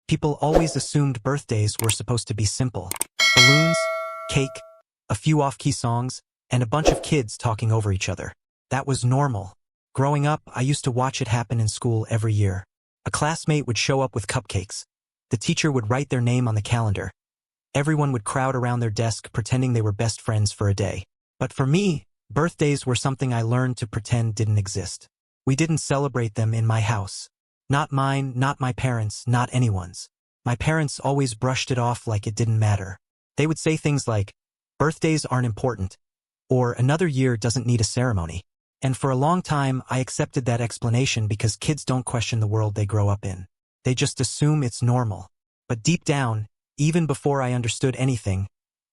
People always assumed birthdays were supposed to be simple. Balloons, cake, a few off-key songs, and a bunch of kids talking over each other. That was normal. Growing up, I used to watch it happen in school every year. A classmate would show up with cupcakes. The teacher would write their name on the calendar. Everyone would crowd around their desk pretending they were best friends for a day. But for me, birthdays were something I learned to pretend didn't exist. We didn't celebrate them in my house. Not mine, not my parents', not anyone's. My parents always brushed it off like it didn't matter. They would say things like, "Birthdays aren't important," or "Another year doesn't need a ceremony." And for a long time, I accepted that explanation because kids don't question the world they grow up in. They just assume it's normal. But deep down, even before I understood anything,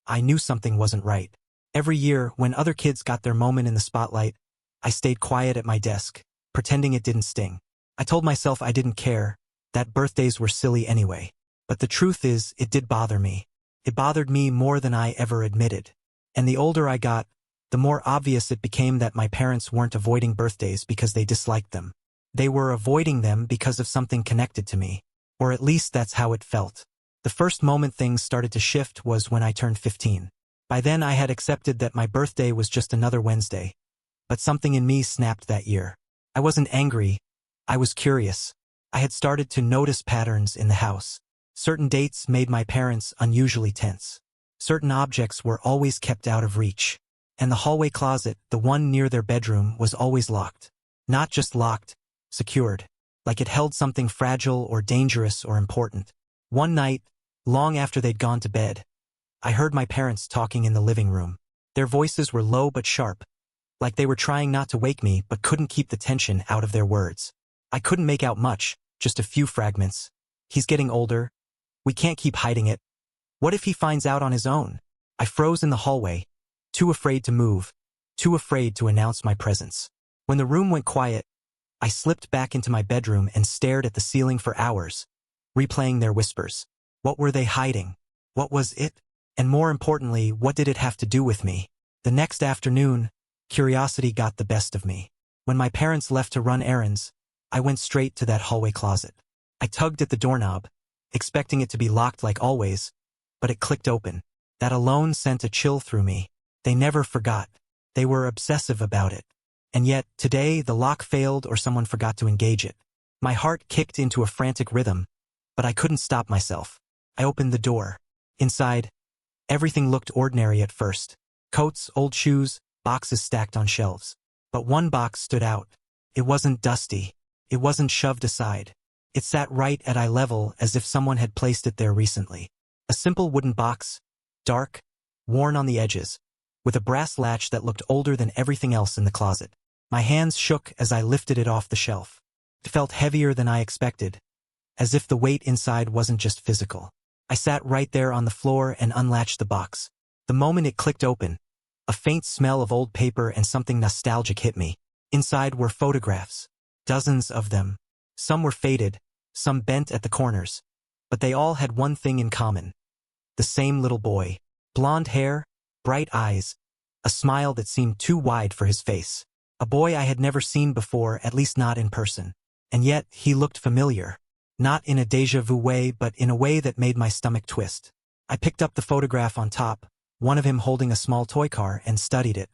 I knew something wasn't right. Every year, when other kids got their moment in the spotlight, I stayed quiet at my desk, pretending it didn't sting. I told myself I didn't care, that birthdays were silly anyway. But the truth is, it did bother me. It bothered me more than I ever admitted. And the older I got, the more obvious it became that my parents weren't avoiding birthdays because they disliked them. They were avoiding them because of something connected to me. Or at least that's how it felt. The first moment things started to shift was when I turned 15. By then I had accepted that my birthday was just another Wednesday. But something in me snapped that year. I wasn't angry. I was curious. I had started to notice patterns in the house. Certain dates made my parents unusually tense. Certain objects were always kept out of reach. And the hallway closet, the one near their bedroom, was always locked. Not just locked, secured. Like it held something fragile or dangerous or important. One night, long after they'd gone to bed, I heard my parents talking in the living room. Their voices were low but sharp, like they were trying not to wake me but couldn't keep the tension out of their words. I couldn't make out much, just a few fragments. "He's getting older. We can't keep hiding it. What if he finds out on his own?" I froze in the hallway, too afraid to move, too afraid to announce my presence. When the room went quiet, I slipped back into my bedroom and stared at the ceiling for hours, replaying their whispers. What were they hiding? What was it? And more importantly, what did it have to do with me? The next afternoon, curiosity got the best of me. When my parents left to run errands, I went straight to that hallway closet. I tugged at the doorknob, expecting it to be locked like always, but it clicked open. That alone sent a chill through me. They never forgot. They were obsessive about it. And yet, today, the lock failed or someone forgot to engage it. My heart kicked into a frantic rhythm, but I couldn't stop myself. I opened the door. Inside, everything looked ordinary at first. Coats, old shoes, boxes stacked on shelves. But one box stood out. It wasn't dusty. It wasn't shoved aside. It sat right at eye level as if someone had placed it there recently. A simple wooden box, dark, worn on the edges, with a brass latch that looked older than everything else in the closet. My hands shook as I lifted it off the shelf. It felt heavier than I expected, as if the weight inside wasn't just physical. I sat right there on the floor and unlatched the box. The moment it clicked open, a faint smell of old paper and something nostalgic hit me. Inside were photographs. Dozens of them. Some were faded, some bent at the corners. But they all had one thing in common. The same little boy. Blonde hair, bright eyes, a smile that seemed too wide for his face. A boy I had never seen before, at least not in person. And yet, he looked familiar. Not in a déjà vu way, but in a way that made my stomach twist. I picked up the photograph on top, one of him holding a small toy car, and studied it.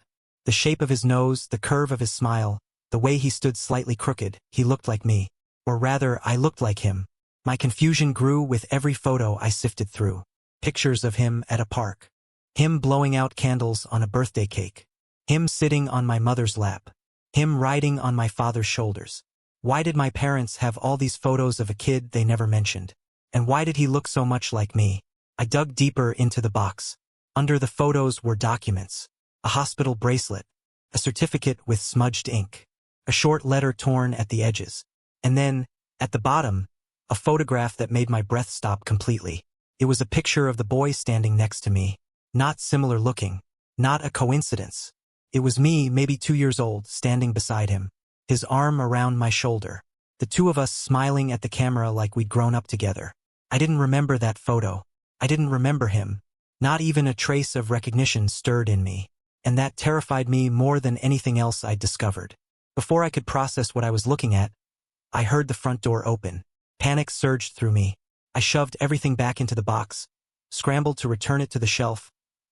The shape of his nose, the curve of his smile, the way he stood slightly crooked, he looked like me. Or rather, I looked like him. My confusion grew with every photo I sifted through. Pictures of him at a park. Him blowing out candles on a birthday cake. Him sitting on my mother's lap. Him riding on my father's shoulders. Why did my parents have all these photos of a kid they never mentioned? And why did he look so much like me? I dug deeper into the box. Under the photos were documents. A hospital bracelet. A certificate with smudged ink. A short letter torn at the edges. And then, at the bottom, a photograph that made my breath stop completely. It was a picture of the boy standing next to me. Not similar looking. Not a coincidence. It was me, maybe 2 years old, standing beside him. His arm around my shoulder. The two of us smiling at the camera like we'd grown up together. I didn't remember that photo. I didn't remember him. Not even a trace of recognition stirred in me. And that terrified me more than anything else I'd discovered. Before I could process what I was looking at, I heard the front door open. Panic surged through me. I shoved everything back into the box, scrambled to return it to the shelf,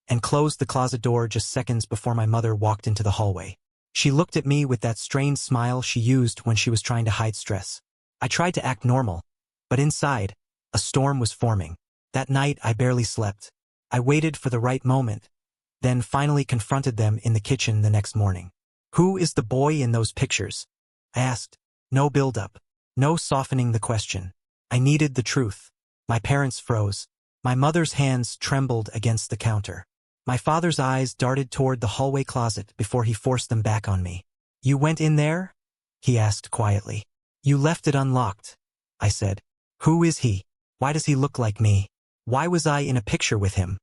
and closed the closet door just seconds before my mother walked into the hallway. She looked at me with that strained smile she used when she was trying to hide stress. I tried to act normal, but inside, a storm was forming. That night, I barely slept. I waited for the right moment, then finally confronted them in the kitchen the next morning. "Who is the boy in those pictures?" I asked. No build-up. No softening the question. I needed the truth. My parents froze. My mother's hands trembled against the counter. My father's eyes darted toward the hallway closet before he forced them back on me. "You went in there?" he asked quietly. "You left it unlocked," I said. "Who is he? Why does he look like me? Why was I in a picture with him?"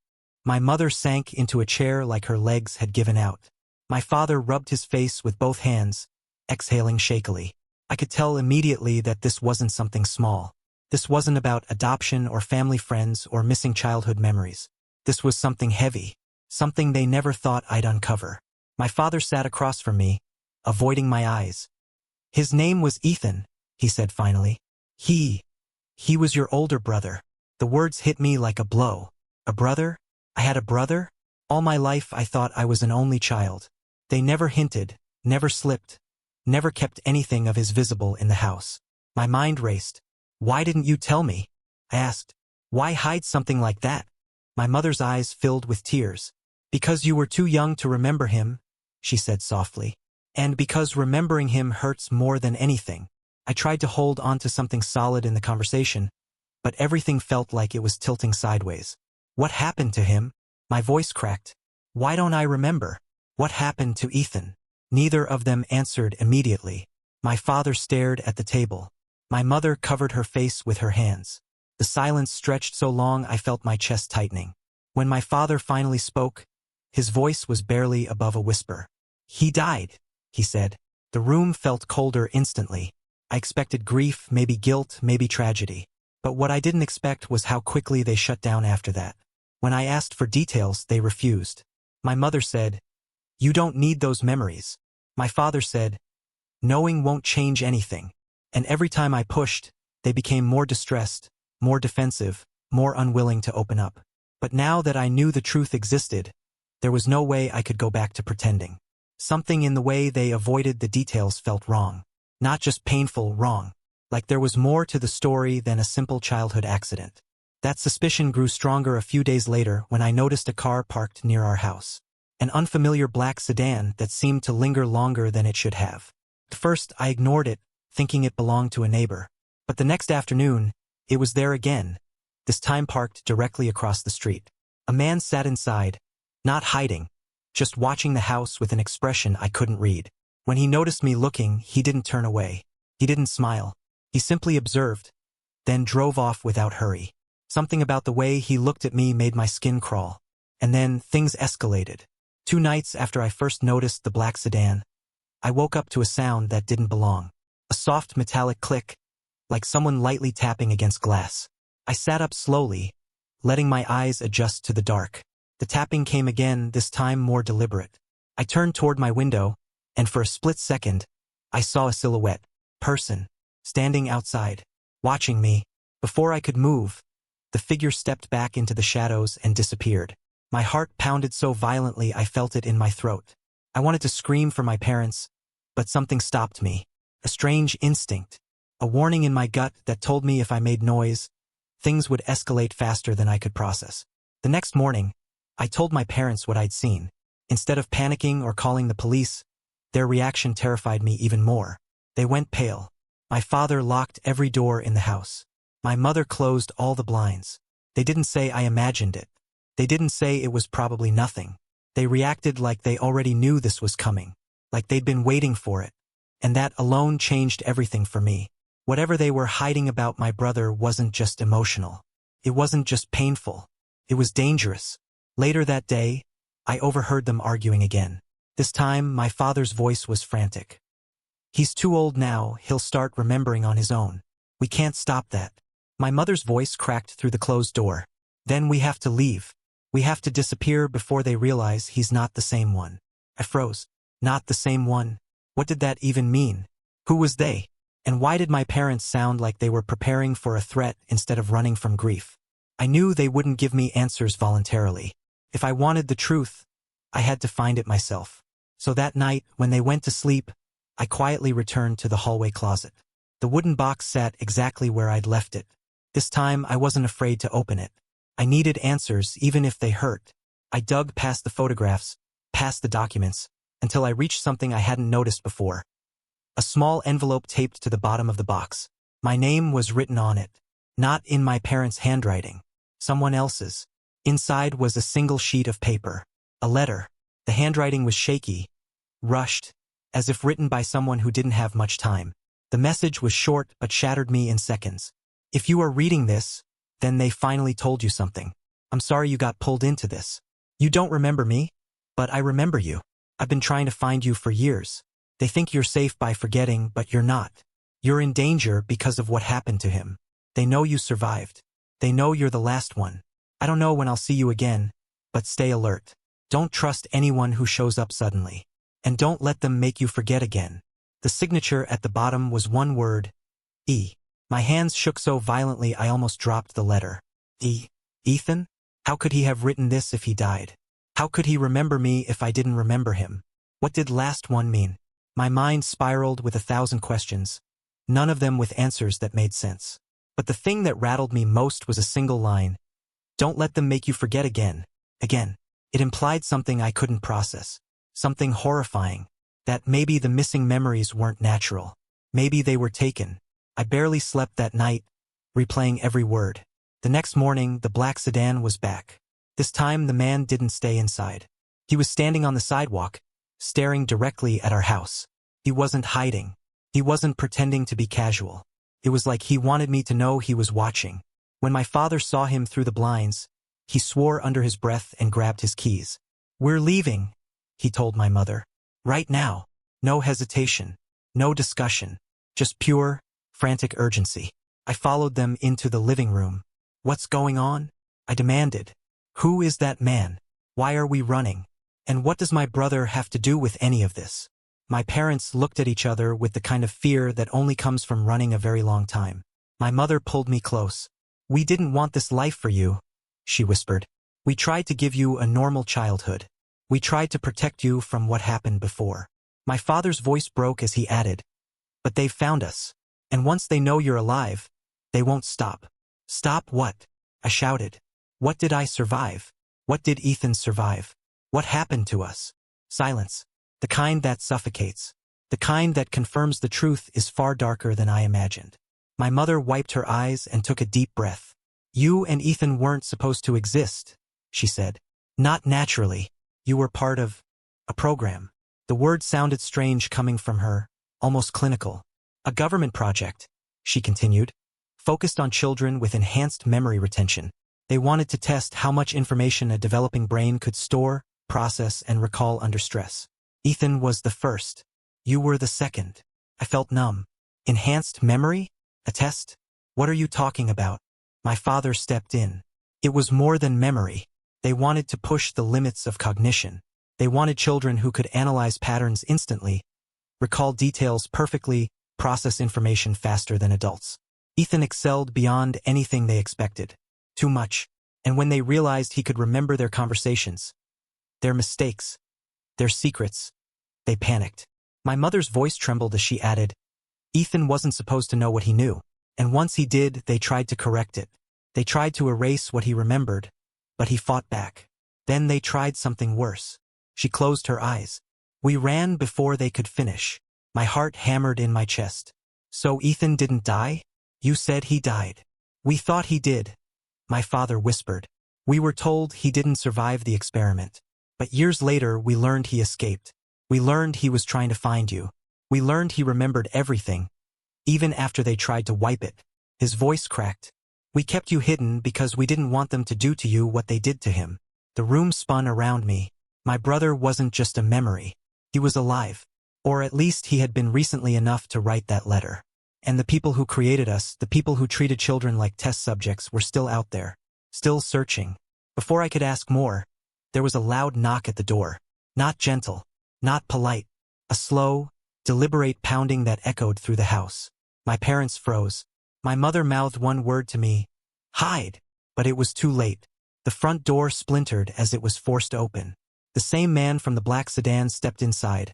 My mother sank into a chair like her legs had given out. My father rubbed his face with both hands, exhaling shakily. I could tell immediately that this wasn't something small. This wasn't about adoption or family friends or missing childhood memories. This was something heavy, something they never thought I'd uncover. My father sat across from me, avoiding my eyes. "His name was Ethan," he said finally. He was your older brother." The words hit me like a blow. A brother? I had a brother? All my life I thought I was an only child. They never hinted, never slipped, never kept anything of his visible in the house. My mind raced. "Why didn't you tell me?" I asked. "Why hide something like that?" My mother's eyes filled with tears. "Because you were too young to remember him," she said softly. "And because remembering him hurts more than anything." I tried to hold on to something solid in the conversation, but everything felt like it was tilting sideways. "What happened to him?" My voice cracked. "Why don't I remember? What happened to Ethan?" Neither of them answered immediately. My father stared at the table. My mother covered her face with her hands. The silence stretched so long I felt my chest tightening. When my father finally spoke, his voice was barely above a whisper. "He died," he said. The room felt colder instantly. I expected grief, maybe guilt, maybe tragedy. But what I didn't expect was how quickly they shut down after that. When I asked for details, they refused. My mother said, "You don't need those memories." My father said, "Knowing won't change anything." And every time I pushed, they became more distressed, more defensive, more unwilling to open up. But now that I knew the truth existed, there was no way I could go back to pretending. Something in the way they avoided the details felt wrong. Not just painful, wrong. Like there was more to the story than a simple childhood accident. That suspicion grew stronger a few days later when I noticed a car parked near our house. An unfamiliar black sedan that seemed to linger longer than it should have. At first, I ignored it, thinking it belonged to a neighbor. But the next afternoon, it was there again, this time parked directly across the street. A man sat inside, not hiding, just watching the house with an expression I couldn't read. When he noticed me looking, he didn't turn away. He didn't smile. He simply observed, then drove off without hurry. Something about the way he looked at me made my skin crawl. And then things escalated. 2 nights after I first noticed the black sedan, I woke up to a sound that didn't belong. A soft metallic click, like someone lightly tapping against glass. I sat up slowly, letting my eyes adjust to the dark. The tapping came again, this time more deliberate. I turned toward my window, and for a split second, I saw a silhouette, person, standing outside, watching me. Before I could move, the figure stepped back into the shadows and disappeared. My heart pounded so violently I felt it in my throat. I wanted to scream for my parents, but something stopped me. A strange instinct, a warning in my gut that told me if I made noise, things would escalate faster than I could process. The next morning, I told my parents what I'd seen. Instead of panicking or calling the police, their reaction terrified me even more. They went pale. My father locked every door in the house. My mother closed all the blinds. They didn't say I imagined it. They didn't say it was probably nothing. They reacted like they already knew this was coming, like they'd been waiting for it. And that alone changed everything for me. Whatever they were hiding about my brother wasn't just emotional. It wasn't just painful. It was dangerous. Later that day, I overheard them arguing again. This time, my father's voice was frantic. "He's too old now, he'll start remembering on his own. We can't stop that." My mother's voice cracked through the closed door. "Then we have to leave. We have to disappear before they realize he's not the same one." I froze. Not the same one? What did that even mean? Who was they? And why did my parents sound like they were preparing for a threat instead of running from grief? I knew they wouldn't give me answers voluntarily. If I wanted the truth, I had to find it myself. So that night, when they went to sleep, I quietly returned to the hallway closet. The wooden box sat exactly where I'd left it. This time, I wasn't afraid to open it. I needed answers, even if they hurt. I dug past the photographs, past the documents, until I reached something I hadn't noticed before. A small envelope taped to the bottom of the box. My name was written on it. Not in my parents' handwriting. Someone else's. Inside was a single sheet of paper. A letter. The handwriting was shaky, rushed, as if written by someone who didn't have much time. The message was short but shattered me in seconds. If you are reading this, then they finally told you something. I'm sorry you got pulled into this. You don't remember me? But I remember you. I've been trying to find you for years. They think you're safe by forgetting, but you're not. You're in danger because of what happened to him. They know you survived. They know you're the last one. I don't know when I'll see you again, but stay alert. Don't trust anyone who shows up suddenly. And don't let them make you forget again. The signature at the bottom was one word, E. My hands shook so violently I almost dropped the letter. E. Ethan? How could he have written this if he died? How could he remember me if I didn't remember him? What did last one mean? My mind spiraled with 1,000 questions, none of them with answers that made sense. But the thing that rattled me most was a single line. Don't let them make you forget again. Again. It implied something I couldn't process. Something horrifying. That maybe the missing memories weren't natural. Maybe they were taken. I barely slept that night, replaying every word. The next morning, the black sedan was back. This time, the man didn't stay inside. He was standing on the sidewalk, staring directly at our house. He wasn't hiding. He wasn't pretending to be casual. It was like he wanted me to know he was watching. When my father saw him through the blinds, he swore under his breath and grabbed his keys. We're leaving, he told my mother. Right now. No hesitation. No discussion. Just pure, frantic urgency. I followed them into the living room. What's going on? I demanded. Who is that man? Why are we running? And what does my brother have to do with any of this? My parents looked at each other with the kind of fear that only comes from running a very long time. My mother pulled me close. We didn't want this life for you, she whispered. We tried to give you a normal childhood. We tried to protect you from what happened before. My father's voice broke as he added, but they've found us. And once they know you're alive, they won't stop. Stop what? I shouted. What did I survive? What did Ethan survive? What happened to us? Silence. The kind that suffocates. The kind that confirms the truth is far darker than I imagined. My mother wiped her eyes and took a deep breath. You and Ethan weren't supposed to exist, she said. Not naturally. You were part of a program. The word sounded strange coming from her, almost clinical. A government project, she continued, focused on children with enhanced memory retention. They wanted to test how much information a developing brain could store, process, and recall under stress. Ethan was the first. You were the second. I felt numb. Enhanced memory? A test? What are you talking about? My father stepped in. It was more than memory. They wanted to push the limits of cognition. They wanted children who could analyze patterns instantly, recall details perfectly, process information faster than adults. Ethan excelled beyond anything they expected. Too much. And when they realized he could remember their conversations, their mistakes, their secrets, they panicked. My mother's voice trembled as she added, Ethan wasn't supposed to know what he knew. And once he did, they tried to correct it. They tried to erase what he remembered, but he fought back. Then they tried something worse. She closed her eyes. We ran before they could finish. My heart hammered in my chest. So Ethan didn't die? You said he died. We thought he did, my father whispered. We were told he didn't survive the experiment. But years later, we learned he escaped. We learned he was trying to find you. We learned he remembered everything, even after they tried to wipe it. His voice cracked. We kept you hidden because we didn't want them to do to you what they did to him. The room spun around me. My brother wasn't just a memory. He was alive. Or at least he had been recently enough to write that letter. And the people who created us, the people who treated children like test subjects, were still out there, still searching. Before I could ask more, there was a loud knock at the door. Not gentle, not polite. A slow, deliberate pounding that echoed through the house. My parents froze. My mother mouthed one word to me, "Hide!" But it was too late. The front door splintered as it was forced open. The same man from the black sedan stepped inside,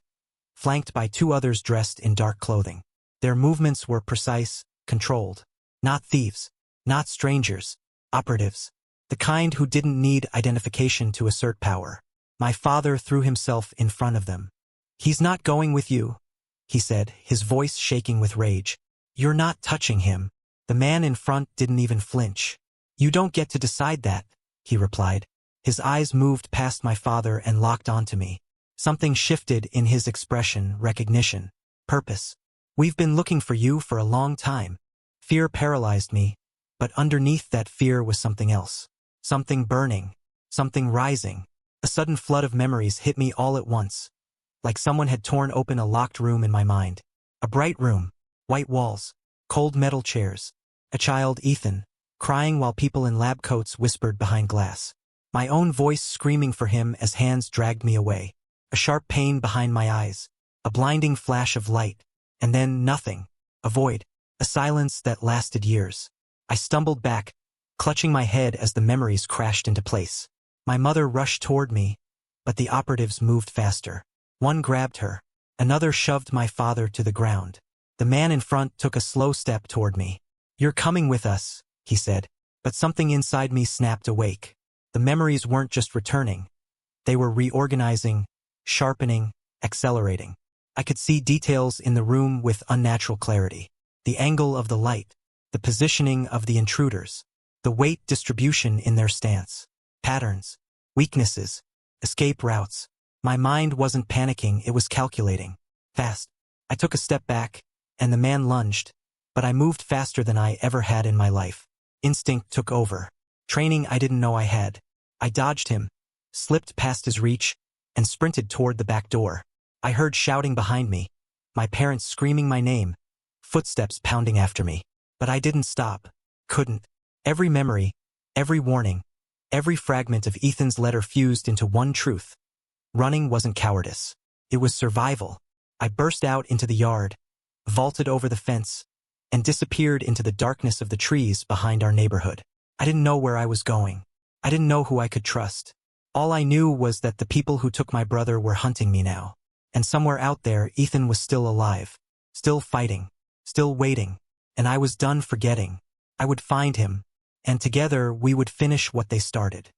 flanked by two others dressed in dark clothing. Their movements were precise, controlled. Not thieves, not strangers, operatives. The kind who didn't need identification to assert power. My father threw himself in front of them. "He's not going with you," he said, his voice shaking with rage. "You're not touching him." The man in front didn't even flinch. "You don't get to decide that," he replied. His eyes moved past my father and locked onto me. Something shifted in his expression, recognition, purpose. "We've been looking for you for a long time." Fear paralyzed me, but underneath that fear was something else. Something burning, something rising. A sudden flood of memories hit me all at once, like someone had torn open a locked room in my mind. A bright room, white walls, cold metal chairs. A child, Ethan, crying while people in lab coats whispered behind glass. My own voice screaming for him as hands dragged me away. A sharp pain behind my eyes, a blinding flash of light, and then nothing. A void, a silence that lasted years. I stumbled back, clutching my head as the memories crashed into place. My mother rushed toward me, but the operatives moved faster. One grabbed her, another shoved my father to the ground. The man in front took a slow step toward me. "You're coming with us," he said, but something inside me snapped awake. The memories weren't just returning. They were reorganizing, sharpening, accelerating. I could see details in the room with unnatural clarity. The angle of the light, the positioning of the intruders, the weight distribution in their stance, patterns, weaknesses, escape routes. My mind wasn't panicking, it was calculating. Fast. I took a step back, and the man lunged, but I moved faster than I ever had in my life. Instinct took over. Training I didn't know I had. I dodged him, slipped past his reach, and sprinted toward the back door. I heard shouting behind me, my parents screaming my name, footsteps pounding after me. But I didn't stop. Couldn't. Every memory, every warning, every fragment of Ethan's letter fused into one truth. Running wasn't cowardice. It was survival. I burst out into the yard, vaulted over the fence, and disappeared into the darkness of the trees behind our neighborhood. I didn't know where I was going. I didn't know who I could trust. All I knew was that the people who took my brother were hunting me now. And somewhere out there, Ethan was still alive, still fighting, still waiting, and I was done forgetting. I would find him, and together we would finish what they started.